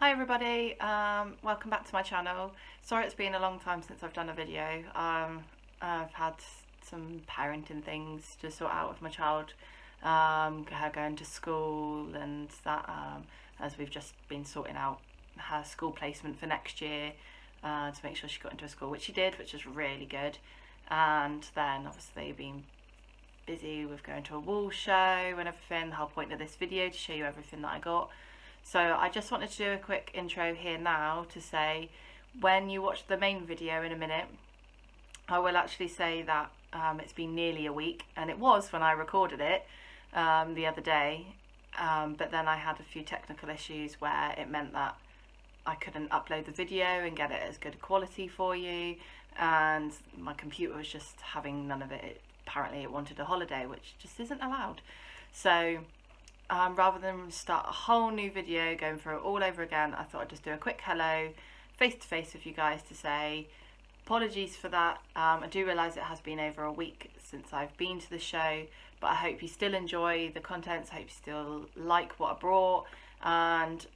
Hi everybody, welcome back to my channel. Sorry it's been a long time since I've done a video. I've had some parenting things to sort out with my child, her going to school and that, as we've just been sorting out her school placement for next year to make sure she got into a school, which she did, which is really good. And then obviously being busy with going to a wool show and everything, the whole point of this video to show you everything that I got. So I just wanted to do a quick intro here now to say, when you watch the main video in a minute, I will actually say that it's been nearly a week, and it was when I recorded it the other day, but then I had a few technical issues where it meant that I couldn't upload the video and get it as good quality for you, and my computer was just having none of it. Apparently it wanted a holiday, which just isn't allowed. So rather than start a whole new video going through it all over again, I thought I'd just do a quick hello face to face with you guys to say apologies for that. I do realise it has been over a week since I've been to the show, but I hope you still enjoy the contents. I hope you still like what I brought, and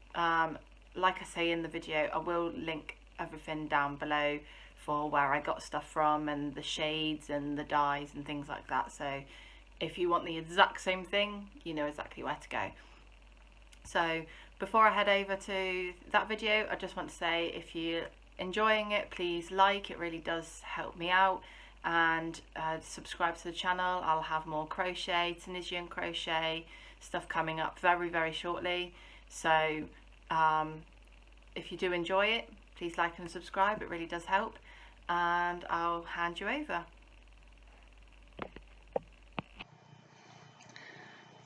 like I say in the video, I will link everything down below for where I got stuff from and the shades and the dyes and things like that. So if you want the exact same thing, you know exactly where to go. So before I head over to that video, I just want to say, if you're enjoying it, please like, it really does help me out, and subscribe to the channel. I'll have more crochet, Tunisian crochet stuff coming up very, very shortly. So if you do enjoy it, please like and subscribe, it really does help, and I'll hand you over.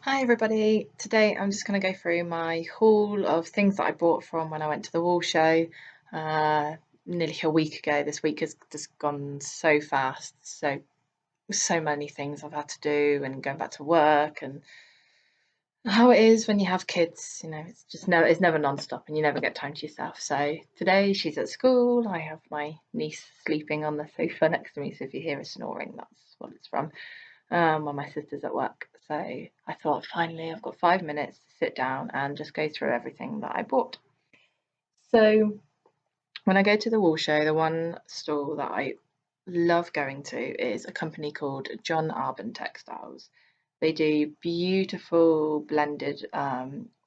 Hi everybody, today I'm just going to go through my haul of things that I bought from when I went to the wool show nearly a week ago. This week has just gone so fast, so many things I've had to do, and going back to work, and how it is when you have kids, you know, it's never non-stop and you never get time to yourself. So today she's at school, I have my niece sleeping on the sofa next to me, so if you hear her snoring, that's what it's from. While my sister's at work. So I thought, finally I've got 5 minutes to sit down and just go through everything that I bought. So when I go to the wool show, the one store that I love going to is a company called Arbon Textiles. They do beautiful blended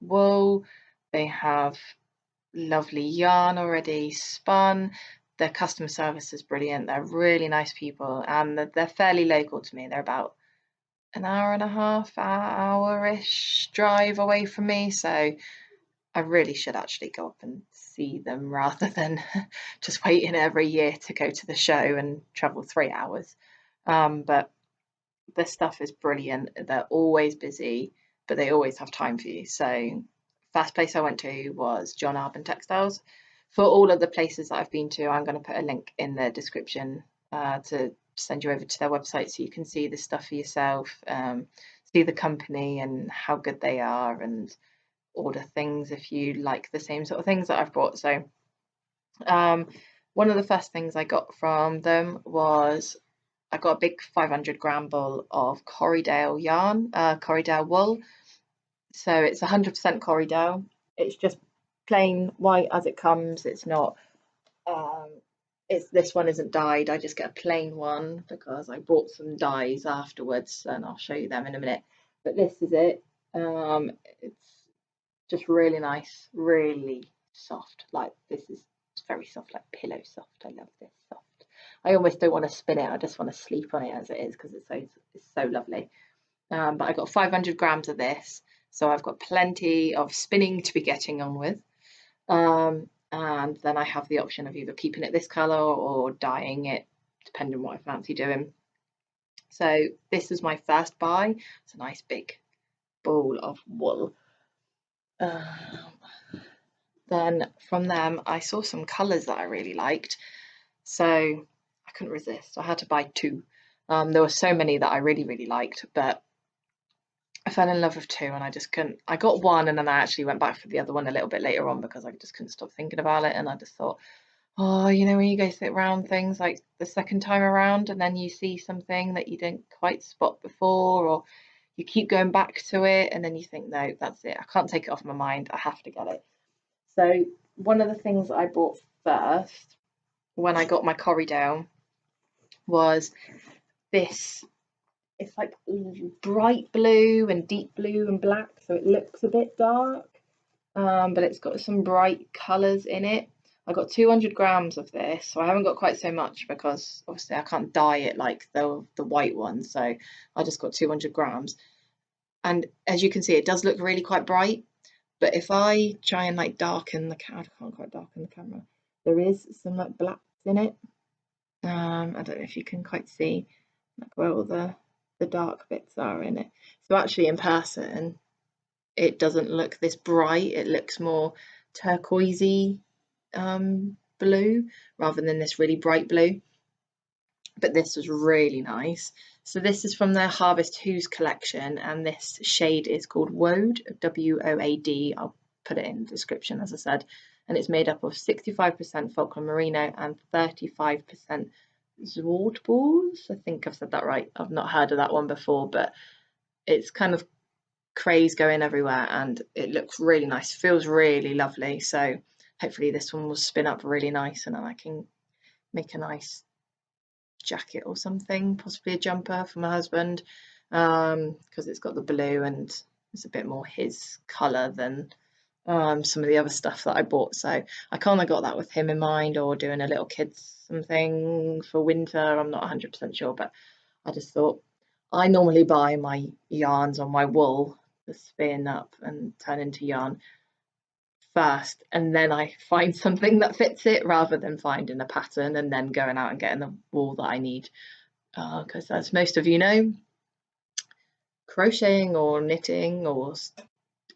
wool. They have lovely yarn already spun. Their customer service is brilliant. They're really nice people, and they're fairly local to me. They're about an hour and a half, hour-ish drive away from me, so I really should actually go up and see them rather than just waiting every year to go to the show and travel 3 hours. But their stuff is brilliant. They're always busy, but they always have time for you. So first place I went to was Arbon Textiles. For all of the places that I've been to, I'm going to put a link in the description to send you over to their website so you can see the stuff for yourself, see the company and how good they are, and order things if you like the same sort of things that I've bought. So one of the first things I got from them was I got a big 500-gram ball of Airedale yarn, Airedale wool. So it's 100% Airedale. It's just plain white as it comes. It's not this one isn't dyed. I just get a plain one because I bought some dyes afterwards, and I'll show you them in a minute. But this is it. It's just really nice, really soft. Like, this is very soft, like pillow soft. I love this soft. I almost don't want to spin it. I just want to sleep on it as it is because it's so lovely. But I got 500 grams of this, so I've got plenty of spinning to be getting on with. And then I have the option of either keeping it this colour or dyeing it, depending on what I fancy doing. So this was my first buy. It's a nice big ball of wool. Then from them I saw some colours that I really liked, so I couldn't resist. I had to buy two. There were so many that I really liked, but I fell in love with two, and I just couldn't. I got one, and then I actually went back for the other one a little bit later on because I just couldn't stop thinking about it. And I just thought, oh, you know, when you go sit around things like the second time around, and then you see something that you didn't quite spot before, or you keep going back to it, and then you think, no, that's it. I can't take it off my mind. I have to get it. So one of the things that I bought first when I got my Corriedale was this. It's like bright blue and deep blue and black, so it looks a bit dark, but it's got some bright colours in it. I got 200 grams of this, so I haven't got quite so much because obviously I can't dye it like the white one, so I just got 200 grams. And as you can see, it does look really quite bright, but if I try and like darken the camera, I can't quite darken the camera, there is some like blacks in it. I don't know if you can quite see like where all the dark bits are in it. So actually in person, it doesn't look this bright, it looks more turquoisey blue rather than this really bright blue. But this was really nice. So this is from their Harvest Who's collection, and this shade is called Woad, W-O-A-D. I'll put it in the description, as I said, and it's made up of 65% Falkland Merino and 35% Zwartballs. I think I've said that right. I've not heard of that one before, but it's kind of craze going everywhere and it looks really nice, feels really lovely. So hopefully this one will spin up really nice and then I can make a nice jacket or something, possibly a jumper for my husband, because it's got the blue and it's a bit more his colour than some of the other stuff that I bought. So I kind of got that with him in mind, or doing a little kids something for winter. I'm not 100% sure, but I just thought, I normally buy my yarns or my wool to spin up and turn into yarn first, and then I find something that fits it rather than finding a pattern and then going out and getting the wool that I need. Because as most of you know, crocheting or knitting or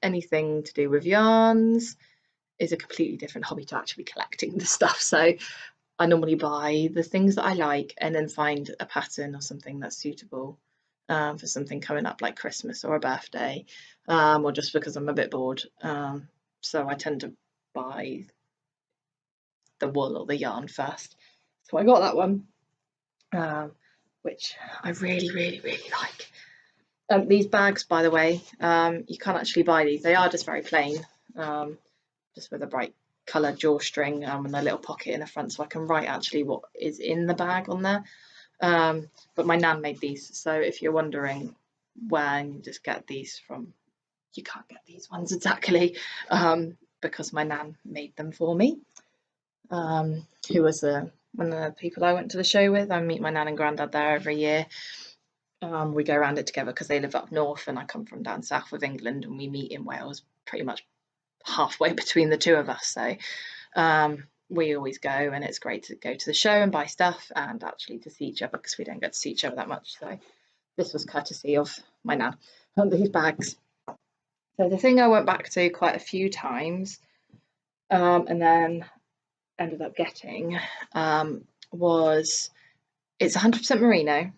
anything to do with yarns is a completely different hobby to actually collecting the stuff. So I normally buy the things that I like and then find a pattern or something that's suitable for something coming up like Christmas or a birthday, or just because I'm a bit bored. So I tend to buy the wool or the yarn first. So I got that one, which I really, really, really like. These bags, by the way, you can't actually buy these. They are just very plain, just with a bright colour drawstring and a little pocket in the front, so I can write actually what is in the bag on there. But my nan made these, so if you're wondering where you just get these from, you can't get these ones exactly, because my nan made them for me. Who was one of the people I went to the show with. I meet my nan and granddad there every year. We go around it together because they live up north and I come from down south of England, and we meet in Wales pretty much halfway between the two of us. So we always go, and it's great to go to the show and buy stuff and actually to see each other, because we don't get to see each other that much. So this was courtesy of my nan and these bags. So the thing I went back to quite a few times, and then ended up getting, was, it's 100% merino,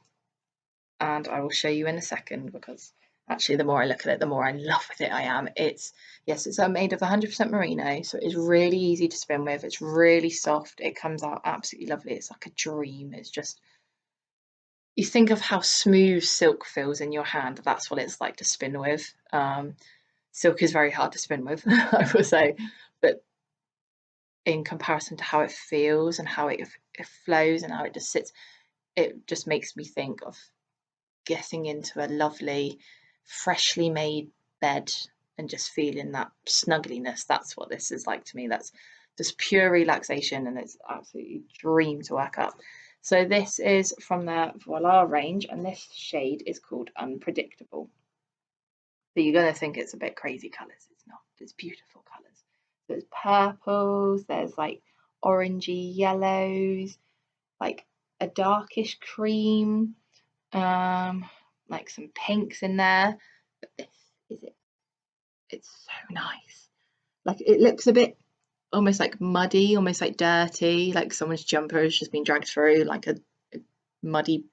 and I will show you in a second, because actually the more I look at it, the more in love with it I am. It's made of 100% merino, so it's really easy to spin with. It's really soft. It comes out absolutely lovely. It's like a dream. It's just, you think of how smooth silk feels in your hand, that's what it's like to spin with. Silk is very hard to spin with, I would say, but in comparison to how it feels and how it flows and how it just sits, it just makes me think of getting into a lovely, freshly made bed and just feeling that snuggliness. That's what this is like to me. That's just pure relaxation, and it's absolutely a dream to work up. So this is from their Voila range, and this shade is called Unpredictable. So you're going to think it's a bit crazy colours. It's not. It's beautiful colours. There's purples, there's like orangey yellows, like a darkish cream, like some pinks in there. But this is it. It's so nice. Like, it looks a bit almost like muddy, almost like dirty, like someone's jumper has just been dragged through like a muddy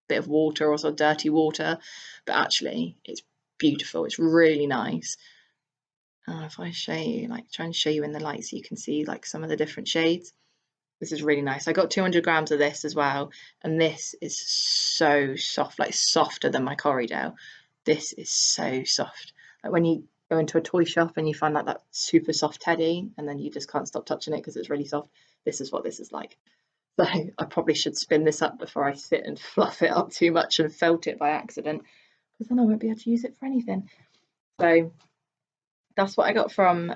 bit of water or sort of dirty water, but actually it's beautiful. It's really nice. If I show you, like, try and show you in the light so you can see like some of the different shades. This is really nice. I got 200 grams of this as well, and this is so soft, like softer than my Corriedale. This is so soft. Like when you go into a toy shop and you find like that super soft teddy and then you just can't stop touching it because it's really soft. This is what this is like. So I probably should spin this up before I sit and fluff it up too much and felt it by accident, because then I won't be able to use it for anything. So that's what I got from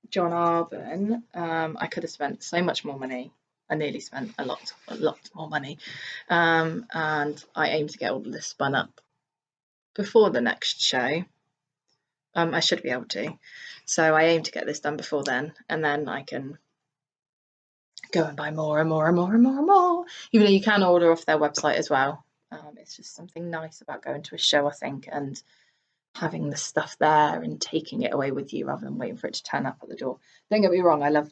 John Arbon. I could have spent so much more money. I nearly spent a lot more money, and I aim to get all of this spun up before the next show. I should be able to, so I aim to get this done before then, and then I can go and buy more and more and more and more and more, even though you can order off their website as well. It's just something nice about going to a show, I think, and having the stuff there and taking it away with you rather than waiting for it to turn up at the door. Don't get me wrong, I love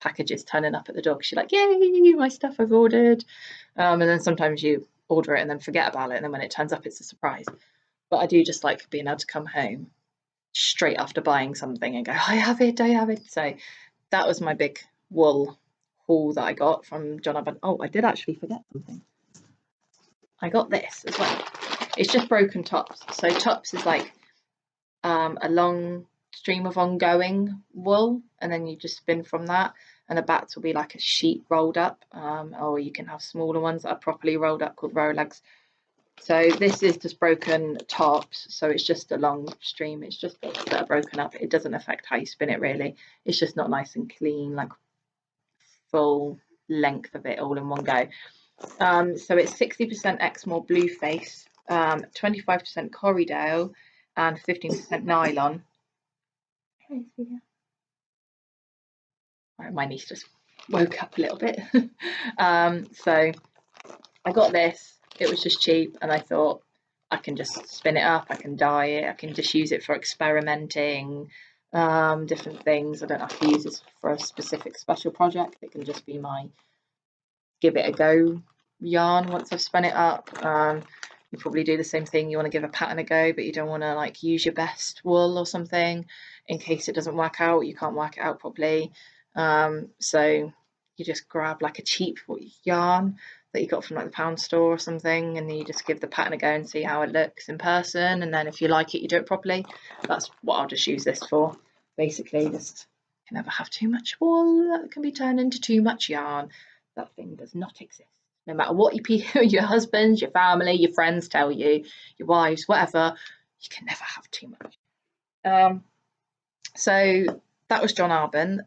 packages turning up at the door because you're like, yay, my stuff I've ordered. And then sometimes you order it and then forget about it, and then when it turns up it's a surprise. But I do just like being able to come home straight after buying something and go, I have it. So that was my big wool haul that I got from John Arbon. Oh, I did actually forget something. I got this as well. It's just broken tops. So tops is like a long stream of ongoing wool, and then you just spin from that, and the bats will be like a sheet rolled up, or you can have smaller ones that are properly rolled up called row legs. So this is just broken tops, so it's just a long stream. It's just bits that are broken up. It doesn't affect how you spin it really. It's just not nice and clean, like full length of it all in one go. So it's 60% Exmoor blue face, 25% Corriedale, and 15% nylon. Right, my niece just woke up a little bit. So I got this. It was just cheap, and I thought I can just spin it up, I can dye it, I can just use it for experimenting, different things. I don't have to use this for a specific special project. It can just be my give it a go yarn once I've spun it up. You probably do the same thing. You want to give a pattern a go, but you don't want to like use your best wool or something in case it doesn't work out. You can't work it out properly. So you just grab like a cheap yarn that you got from like the pound store or something, and then you just give the pattern a go and see how it looks in person, and then if you like it, you do it properly. That's what I'll just use this for, basically. Just can never have too much wool that can be turned into too much yarn. That thing does not exist. No matter what your husbands, your family, your friends tell you, your wives, whatever, you can never have too much. So that was John Arbon.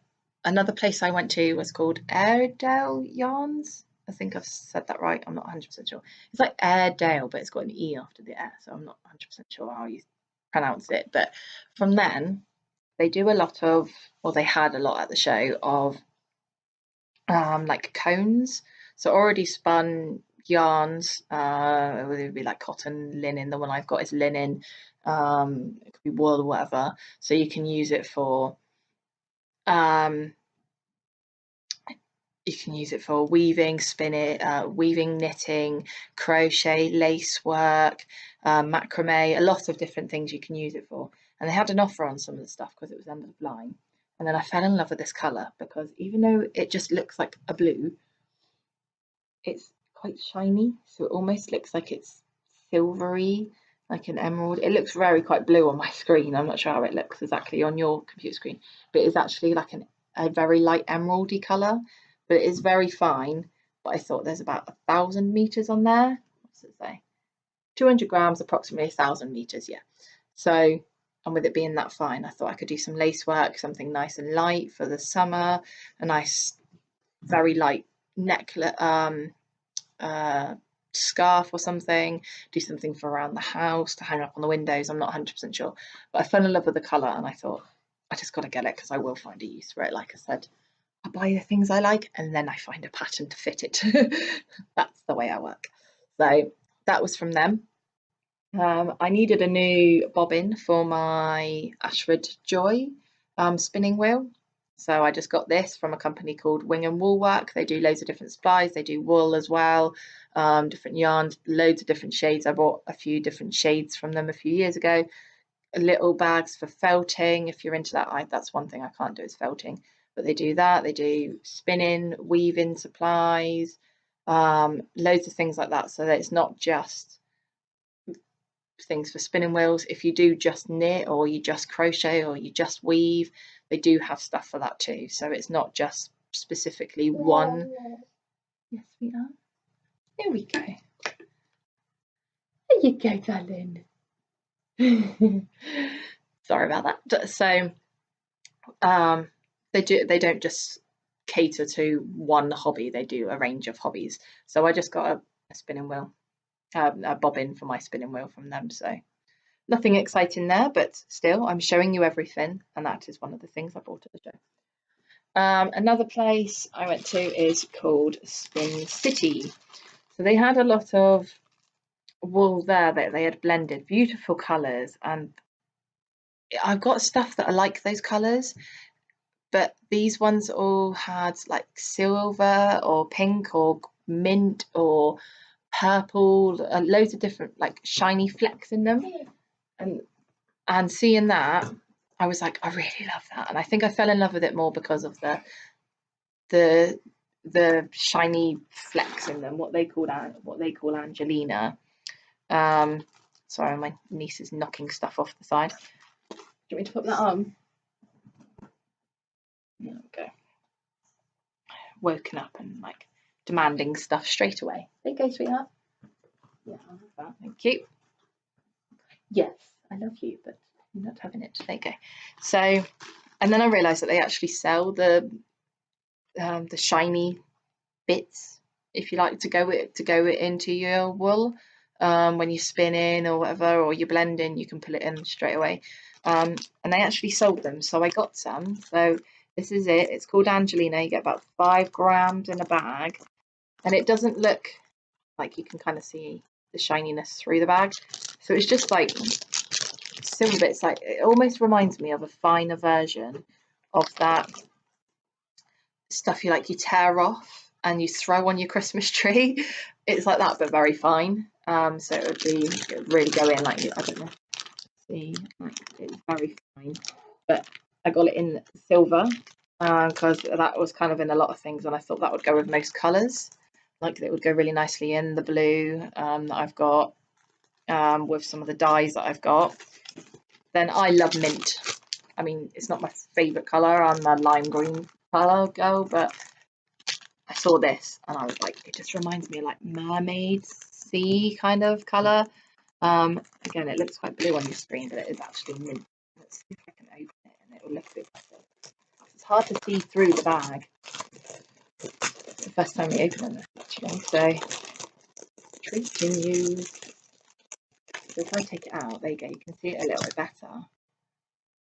Another place I went to was called Airedale Yarns. I think I've said that right. I'm not 100% sure. It's like Airedale, but it's got an E after the air, so I'm not 100% sure how you pronounce it. But from then, they do a lot of, or they had a lot at the show of like cones. So already spun yarns, it would be like cotton, linen. The one I've got is linen. It could be wool or whatever. So you can use it for weaving, spinning, weaving, knitting, crochet, lace work, macrame, a lot of different things you can use it for. And they had an offer on some of the stuff because it was end of line. And then I fell in love with this colour because even though it just looks like a blue, it's quite shiny. So it almost looks like it's silvery, like an emerald. It looks quite blue on my screen. I'm not sure how it looks exactly on your computer screen, but it's actually like a very light emeraldy colour. But it is very fine. But I thought there's about 1,000 meters on there. What's it say? 200 grams, approximately 1,000 meters. Yeah. So, and with it being that fine, I thought I could do some lace work, something nice and light for the summer, a nice, very light necklace, scarf or something, do something for around the house to hang up on the windows. I'm not 100% sure, but I fell in love with the colour and I thought I just got to get it because I will find a use for it. Like I said, I buy the things I like and then I find a pattern to fit it. That's the way I work. So that was from them. I needed a new bobbin for my Ashford Joy spinning wheel. So I just got this from a company called Wingham Woolwork. They do loads of different supplies. They do wool as well, different yarns, loads of different shades. I bought a few different shades from them a few years ago. Little bags for felting. If you're into that, that's one thing I can't do is felting. But they do that. They do spinning, weaving supplies, loads of things like that. So that it's not just things for spinning wheels. If you do just knit or you just crochet or you just weave, they do have stuff for that too. So it's not just specifically one. Yes, we are. There we go. There you go, darling. Sorry about that. So they don't just cater to one hobby, they do a range of hobbies. So I just got a spinning wheel, a bobbin for my spinning wheel from them. So nothing exciting there, but still I'm showing you everything, and that is one of the things I bought at the show. Another place I went to is called Spin City. So they had a lot of wool there that they had blended, beautiful colours, and I've got stuff that are like those colours, but these ones all had like silver or pink or mint or purple, loads of different like shiny flecks in them. And seeing that, I was like, I really love that, and I think I fell in love with it more because of the shiny flecks in them, what they call Angelina. Sorry, my niece is knocking stuff off the side. Do you want me to put that on? There we go. Woken up and like demanding stuff straight away. There you go, sweetheart. Yeah, I'll have that. Thank you. Yes, I love you, but you're not having it. There you go. So, and then I realised that they actually sell the shiny bits, if you like, to go into your wool. When you spin in or whatever, or you blend in, you can pull it in straight away. And they actually sold them, so I got some. So this is it. It's called Angelina. You get about 5 grams in a bag, and it doesn't look like, you can kind of see the shininess through the bag. So it's just like silver bits. Like, it almost reminds me of a finer version of that stuff you tear off and you throw on your Christmas tree. It's like that, but very fine. So it would really go in, like, I don't know, see, like, it's very fine. But I got it in silver because that was kind of in a lot of things, and I thought that would go with most colours. Like, it would go really nicely in the blue that I've got, with some of the dyes that I've got. Then I love mint. I mean, it's not my favourite colour. I'm a lime green colour girl, but I saw this and I was like, it just reminds me of like mermaid sea kind of colour. Again, it looks quite blue on your screen, but it is actually mint. Let's see if I can open it and it will look a bit better. It's hard to see through the bag. It's the first time we open it, actually. So, treating you. So if I take it out, there you go, you can see it a little bit better.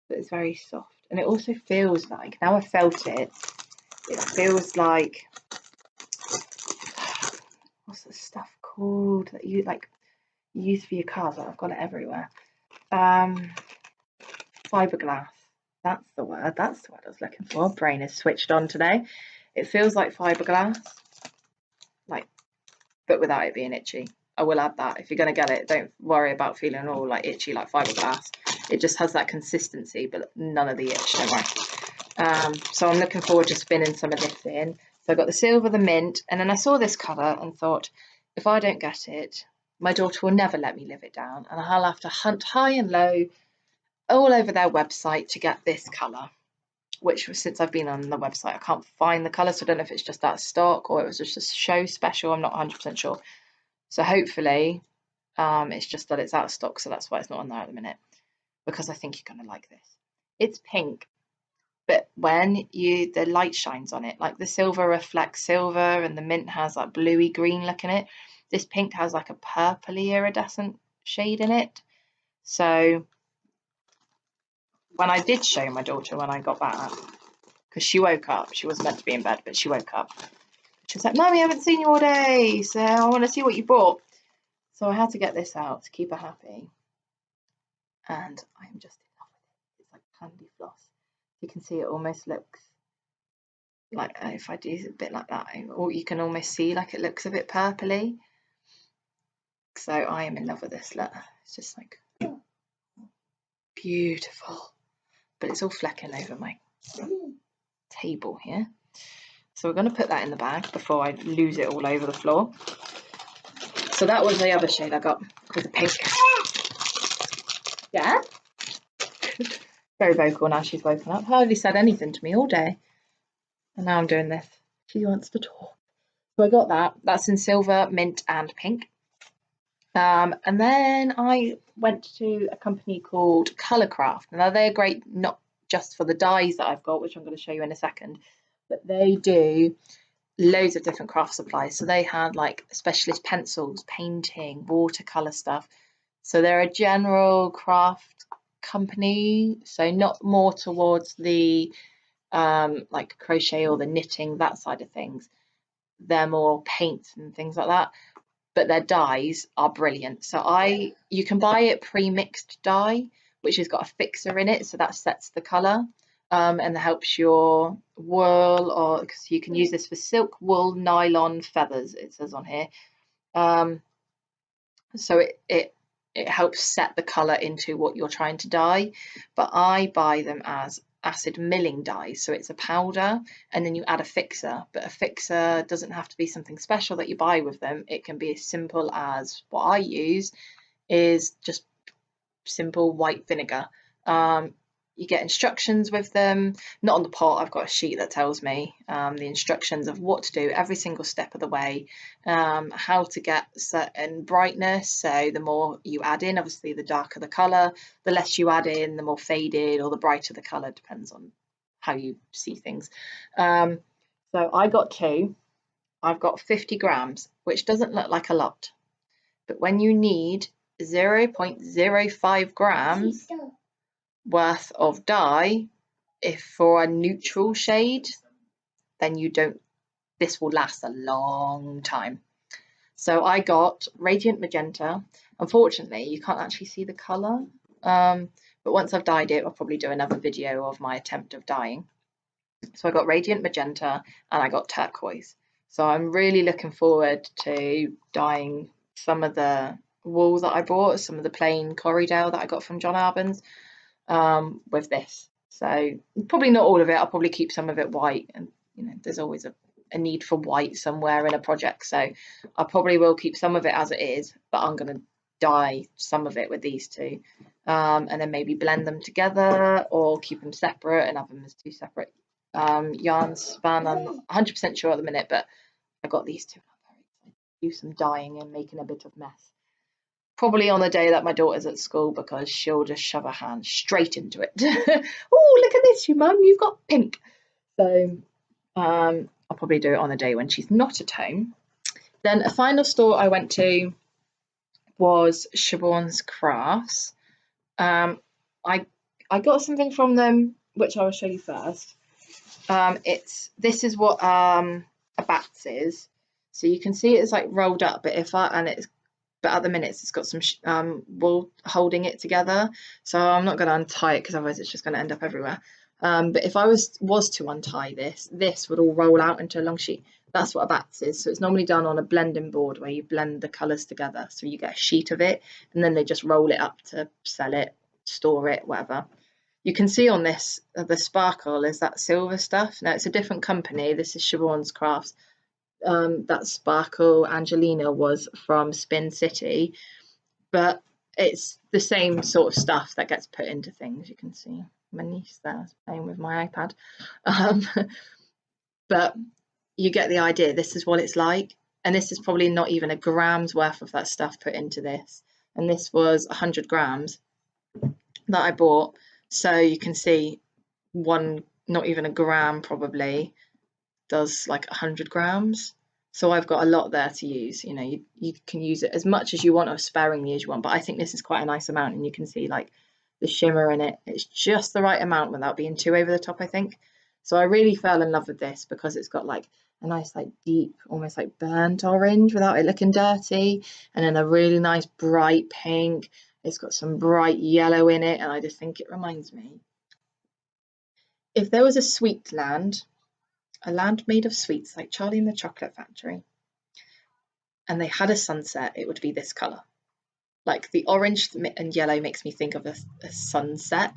But it's very soft, and it also feels like, now I've felt it, it feels like, what's the stuff called that you like use for your cars? I've got it everywhere. Fiberglass. That's the word. That's the word I was looking for. Brain is switched on today. It feels like fiberglass, like, but without it being itchy. I will add that. If you're going to get it, don't worry about feeling all like itchy like fiberglass. It just has that consistency, but none of the itch, don't worry. So I'm looking forward to spinning some of this in. So I got the silver, the mint, and then I saw this colour and thought, if I don't get it, my daughter will never let me live it down, and I'll have to hunt high and low all over their website to get this colour, which since I've been on the website, I can't find the colour, so I don't know if it's just out of stock or it was just a show special. I'm not 100% sure. So hopefully it's just that it's out of stock, so that's why it's not on there at the minute, because I think you're going to like this. It's pink, but when the light shines on it, like the silver reflects silver and the mint has that bluey green look in it, this pink has like a purpley iridescent shade in it. So when I did show my daughter when I got back, because she woke up, she was meant to be in bed, but she woke up, she was like, Mummy, I haven't seen you all day, so I want to see what you brought. So I had to get this out to keep her happy, and I'm just in love with it. It's like candy floss. You can see it almost looks like, if I do a bit like that, or you can almost see like it looks a bit purpley. So I am in love with this. Look, it's just like beautiful, but it's all flecking over my table here. So we're going to put that in the bag before I lose it all over the floor. So that was the other shade I got with the pink. Yeah. Very vocal now she's woken up. Hardly said anything to me all day. And now I'm doing this. She wants to talk. So I got that. That's in silver, mint and pink. And then I went to a company called Colourcraft. Now they're great not just for the dyes that I've got, which I'm going to show you in a second, but they do loads of different craft supplies. So they had like specialist pencils, painting, watercolour stuff. So they're a general craft company, so not more towards the like crochet or the knitting, that side of things. They're more paint and things like that, but their dyes are brilliant. So you can buy it pre-mixed dye, which has got a fixer in it, so that sets the colour, and helps your wool, or because you can use this for silk, wool, nylon, feathers, it says on here. So it helps set the colour into what you're trying to dye. But I buy them as acid milling dyes, so it's a powder and then you add a fixer, but a fixer doesn't have to be something special that you buy with them. It can be as simple as what I use is just simple white vinegar. You get instructions with them, not on the pot. I've got a sheet that tells me the instructions of what to do every single step of the way, how to get certain brightness. So the more you add in, obviously the darker the colour, the less you add in, the more faded or the brighter the colour, depends on how you see things. So I got two. I've got 50 grams, which doesn't look like a lot, but when you need 0.05 grams worth of dye, if for a neutral shade, then this will last a long time. So I got Radiant Magenta. Unfortunately, you can't actually see the colour, but once I've dyed it, I'll probably do another video of my attempt of dyeing. So I got Radiant Magenta and I got Turquoise. So I'm really looking forward to dyeing some of the wool that I bought, some of the plain Airedale that I got from John Arbon's, with this. So probably not all of it. I'll probably keep some of it white, and there's always a need for white somewhere in a project, so I probably will keep some of it as it is, but I'm going to dye some of it with these two, and then maybe blend them together or keep them separate and have them as two separate yarns spun. I'm 100% sure at the minute, but I got these two. I'm very excited to do some dyeing and making a bit of mess. Probably on the day that my daughter's at school, because she'll just shove her hand straight into it. Oh, look at this, you mum, you've got pink. So I'll probably do it on a day when she's not at home. Then a final store I went to was Siobhans Crafts. I got something from them, which I will show you first. This is what a bats is. So you can see it's like rolled up, but but at the minute it's got some wool holding it together, so I'm not going to untie it because otherwise it's just going to end up everywhere. But if I was to untie this would all roll out into a long sheet. That's what a bats is. So it's normally done on a blending board where you blend the colours together, so you get a sheet of it and then they just roll it up to sell it, store it, whatever. You can see on this the sparkle is that silver stuff. Now it's a different company. This is Siobhans Crafts. That sparkle Angelina was from Spin City, but it's the same sort of stuff that gets put into things. You can see my niece there playing with my iPad, but you get the idea. This is what it's like, and this is probably not even a gram's worth of that stuff put into this, and this was 100 grams that I bought. So you can see not even a gram probably does like 100 grams. So I've got a lot there to use. You can use it as much as you want or sparingly as you want, but I think this is quite a nice amount, and you can see like the shimmer in it. It's just the right amount without being too over the top, I think. So I really fell in love with this because it's got like a nice like deep, almost like burnt orange without it looking dirty, and then a really nice bright pink. It's got some bright yellow in it, and I just think it reminds me, if there was a sweet land, a land made of sweets like Charlie and the Chocolate Factory, and they had a sunset, it would be this colour. Like the orange and yellow makes me think of a sunset,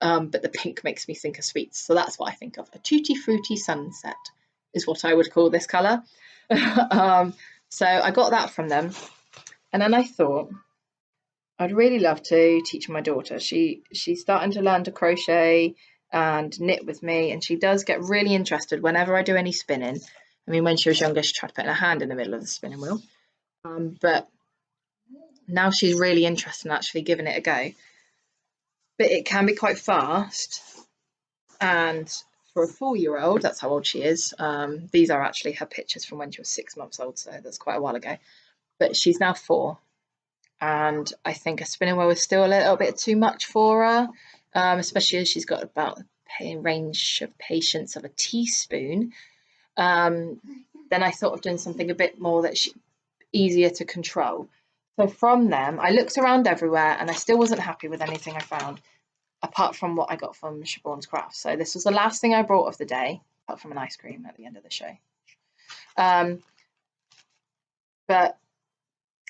but the pink makes me think of sweets. So that's what I think of. A tutti frutti sunset is what I would call this colour. So I got that from them, and then I thought I'd really love to teach my daughter. She's starting to learn to crochet and knit with me, and she does get really interested whenever I do any spinning. I mean, when she was younger, she tried to put her hand in the middle of the spinning wheel, but now she's really interested in actually giving it a go. But it can be quite fast, and for a 4-year-old, that's how old she is. These are actually her pictures from when she was 6 months old, so that's quite a while ago. But she's now 4, and I think a spinning wheel is still a little bit too much for her, especially as she's got about a range of patience of a teaspoon. Then I thought of doing something a bit more that's easier to control. So from them, I looked around everywhere and I still wasn't happy with anything I found, apart from what I got from Siobhans Crafts. So this was the last thing I brought of the day, apart from an ice cream at the end of the show. But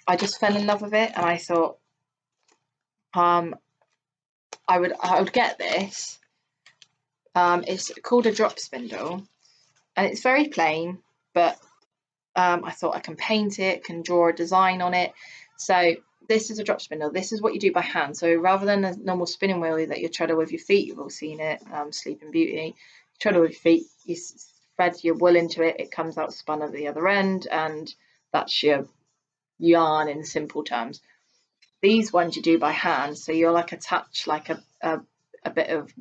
I just fell in love with it, and I thought I would get this. It's called a drop spindle, and it's very plain, but I thought I can paint it, can draw a design on it. So this is a drop spindle. This is what you do by hand. So rather than a normal spinning wheel that you treadle with your feet, you've all seen it, Sleeping Beauty, you treadle with your feet, you thread your wool into it, it comes out spun at the other end, and that's your yarn in simple terms. These ones you do by hand, so you'll like attach like a bit of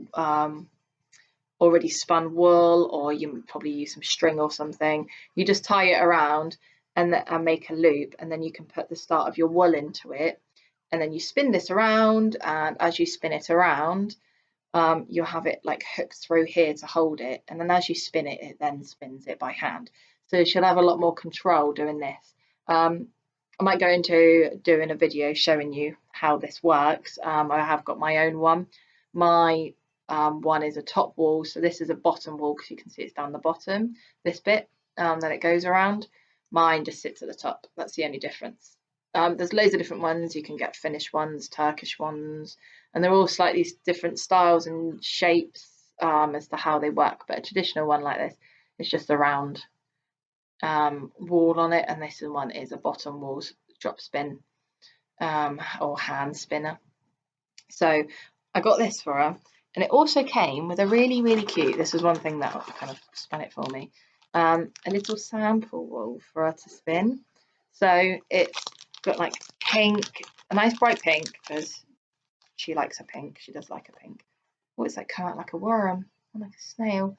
already spun wool, or you probably use some string or something. You just tie it around and make a loop, and then you can put the start of your wool into it, and then you spin this around, and as you spin it around, you'll have it like hooked through here to hold it, and then as you spin it, it then spins it by hand. So she'll have a lot more control doing this. I might go into doing a video showing you how this works. I have got my own one. My one is a top wall, so this is a bottom wall, because you can see it's down the bottom, this bit, that it goes around. Mine just sits at the top. That's the only difference. There's loads of different ones. You can get Finnish ones, Turkish ones, and they're all slightly different styles and shapes as to how they work. But a traditional one like this is just a round wall on it, and this one is a bottom wall drop spin or hand spinner. So I got this for her, and it also came with a really cute, this was one thing that kind of spun it for me, a little sample wool for her to spin. So it's got like pink, a nice bright pink, because she likes a pink, she does like a pink. Oh, it's like kind of like a worm, like a snail.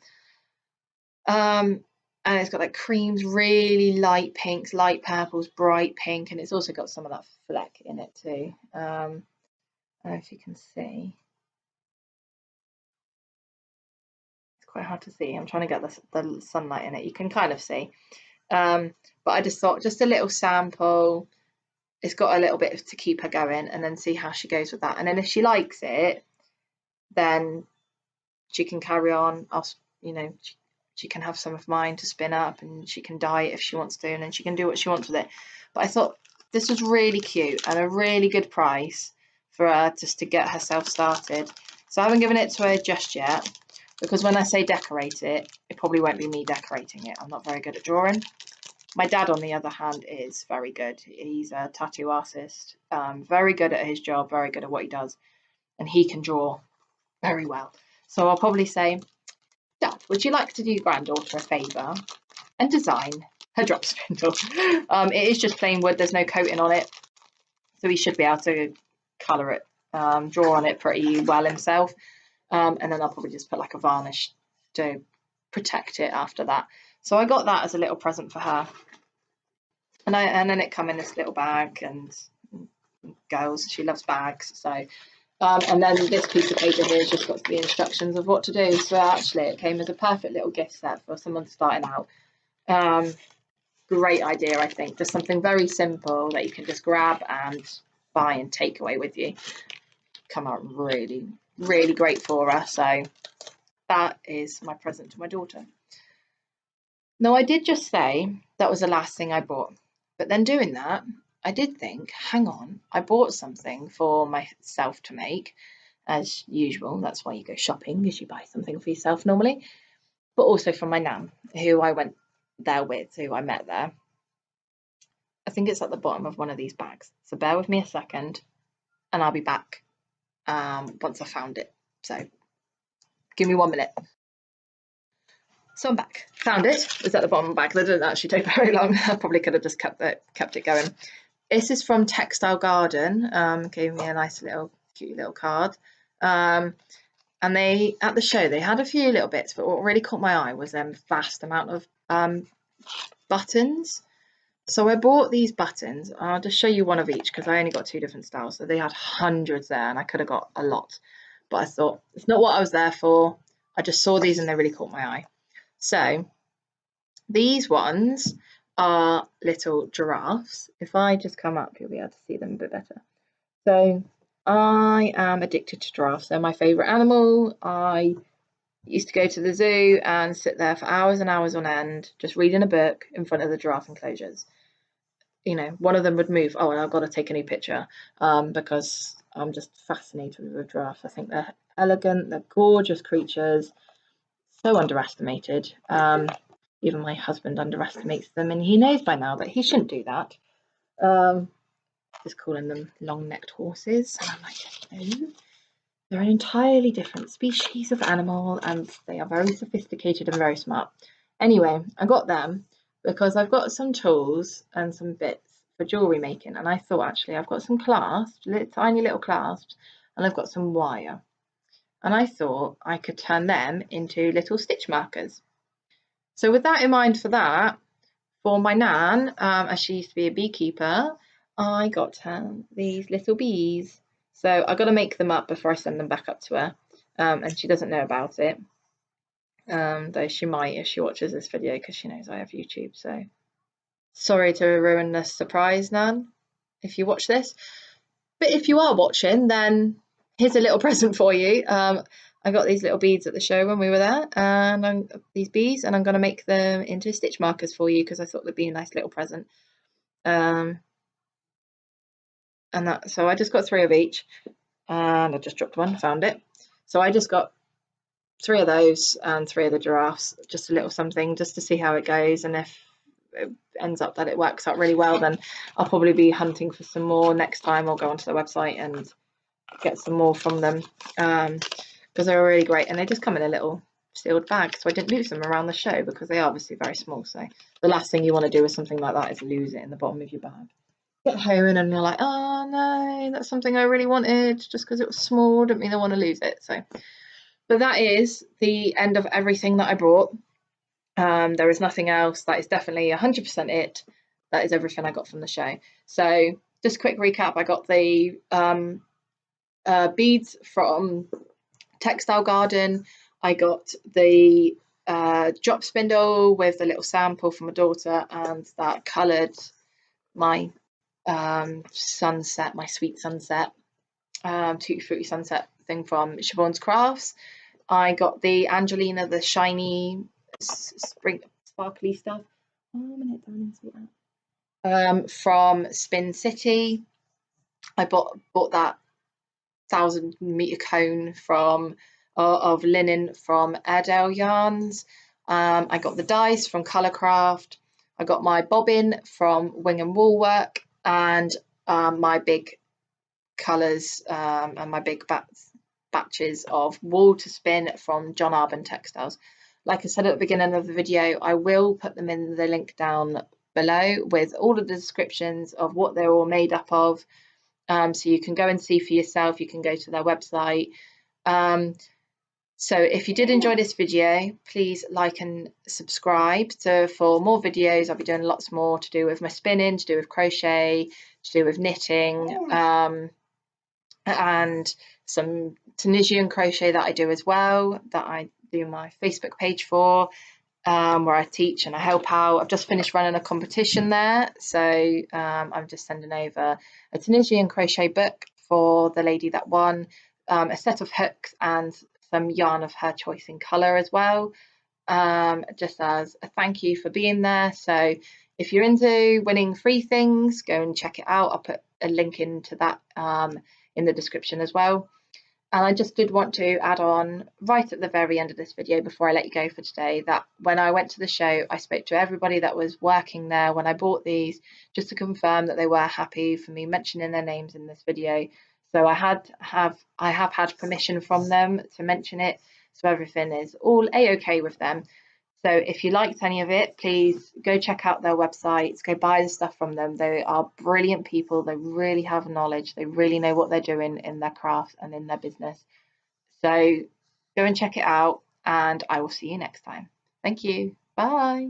And it's got like creams, really light pinks, light purples, bright pink, and it's also got some of that fleck in it too. I don't know if you can see. It's quite hard to see. I'm trying to get the sunlight in it. You can kind of see. But I just thought, just a little sample. It's got a little bit to keep her going, and then see how she goes with that. And then if she likes it, then she can carry on. She can have some of mine to spin up, and she can dye it if she wants to, and then she can do what she wants with it. But I thought this was really cute and a really good price for her, just to get herself started. So I haven't given it to her just yet, because when I say decorate it, it probably won't be me decorating it. I'm not very good at drawing. My dad, on the other hand, is very good. He's a tattoo artist, very good at his job, very good at what he does, and he can draw very well. So I'll probably say, Dad, would you like to do granddaughter a favour and design her drop spindle? It is just plain wood, there's no coating on it, so he should be able to colour it, draw on it pretty well himself, and then I'll probably just put like a varnish to protect it after that. So I got that as a little present for her, and then it come in this little bag, and girls, she loves bags, so and then this piece of paper here has just got the instructions of what to do. So actually it came as a perfect little gift set for someone starting out. Great idea, I think. Just something very simple that you can just grab and buy and take away with you. Come out really great for her. So that is my present to my daughter. Now, I did just say that was the last thing I bought, but then doing that, I did think, hang on, I bought something for myself to make, as usual. That's why you go shopping, because you buy something for yourself normally, but also for my nan, who I went there with, who I met there. I think it's at the bottom of one of these bags, so bear with me a second. and I'll be back once I found it. So give me 1 minute. So I'm back. Found it. It's at the bottom of the bag. That didn't actually take very long. I probably could have just kept it going. This is from Textile Garden. Gave me a nice little cute little card. And they, at the show, they had a few little bits, but what really caught my eye was a vast amount of buttons. So I bought these buttons. I'll just show you one of each because I only got 2 different styles. So they had hundreds there and I could have got a lot. But I thought, it's not what I was there for. I just saw these and they really caught my eye. So these ones are little giraffes. If I just come up, you'll be able to see them a bit better. So I am addicted to giraffes. They're my favourite animal. I used to go to the zoo and sit there for hours and hours on end, just reading a book in front of the giraffe enclosures. You know, one of them would move. Oh, and I've got to take a new picture because I'm just fascinated with giraffes. I think they're elegant, they're gorgeous creatures, so underestimated. Even my husband underestimates them, and he knows by now that he shouldn't do that. Just calling them long-necked horses. And I'm like, no, they're an entirely different species of animal, and they are very sophisticated and very smart. Anyway, I got them because I've got some tools and some bits for jewellery making, and I thought actually I've got some clasps, tiny little clasps, and I've got some wire. And I thought I could turn them into little stitch markers. So with that in mind for my nan, as she used to be a beekeeper, I got her these little bees. So I got to make them up before I send them back up to her, and she doesn't know about it, though she might if she watches this video because she knows I have YouTube. So sorry to ruin the surprise, Nan, if you watch this. But if you are watching, then here's a little present for you. I got these little beads at the show when we were there, and these bees, and I'm going to make them into stitch markers for you because I thought they'd be a nice little present. And so I just got 3 of each, and I just dropped one, found it. So I just got 3 of those and 3 of the giraffes, just a little something just to see how it goes, and if it ends up that it works out really well, then I'll probably be hunting for some more next time. I'll go onto the website and get some more from them because they're really great, and they just come in a little sealed bag, so I didn't lose them around the show because they are obviously very small. So the last thing you want to do with something like that is lose it in the bottom of your bag. Get home and you're like, oh no, that's something I really wanted, just because it was small didn't mean I want to lose it. So, but that is the end of everything that I brought. There is nothing else. That is definitely 100% it. That is everything I got from the show. So just a quick recap, I got the beads from Textile Garden. I got the drop spindle with the little sample from my daughter, and that coloured my sunset, my sweet sunset, tutti frutti sunset thing from Siobhans Crafts. I got the Angelina, the shiny spring sparkly stuff. Oh, I'm gonna hit down and see that. From Spin City. I bought that 1,000-meter cone from of linen from Airedale Yarns. I got the dies from Colourcraft. I got my bobbin from Wingham Woolwork, and my big colours and my big batches of wool to spin from Arbon Textiles. Like I said at the beginning of the video, I will put them in the link down below with all of the descriptions of what they're all made up of. So you can go and see for yourself. You can go to their website. So if you did enjoy this video, please like and subscribe for more videos. I'll be doing lots more to do with my spinning, to do with crochet, to do with knitting, and some Tunisian crochet that I do as well, that I do my Facebook page for, where I teach and I help out. I've just finished running a competition there, so I'm just sending over a Tunisian crochet book for the lady that won, a set of hooks and some yarn of her choice in colour as well, just as a thank you for being there. So if you're into winning free things, go and check it out. I'll put a link into that in the description as well. And I just did want to add on right at the very end of this video before I let you go for today that when I went to the show, I spoke to everybody that was working there when I bought these, just to confirm that they were happy for me mentioning their names in this video. So I have had permission from them to mention it, so everything is all a-okay with them. So if you liked any of it, please go check out their websites, go buy the stuff from them. They are brilliant people. They really have knowledge. They really know what they're doing in their craft and in their business. So go and check it out, and I will see you next time. Thank you. Bye.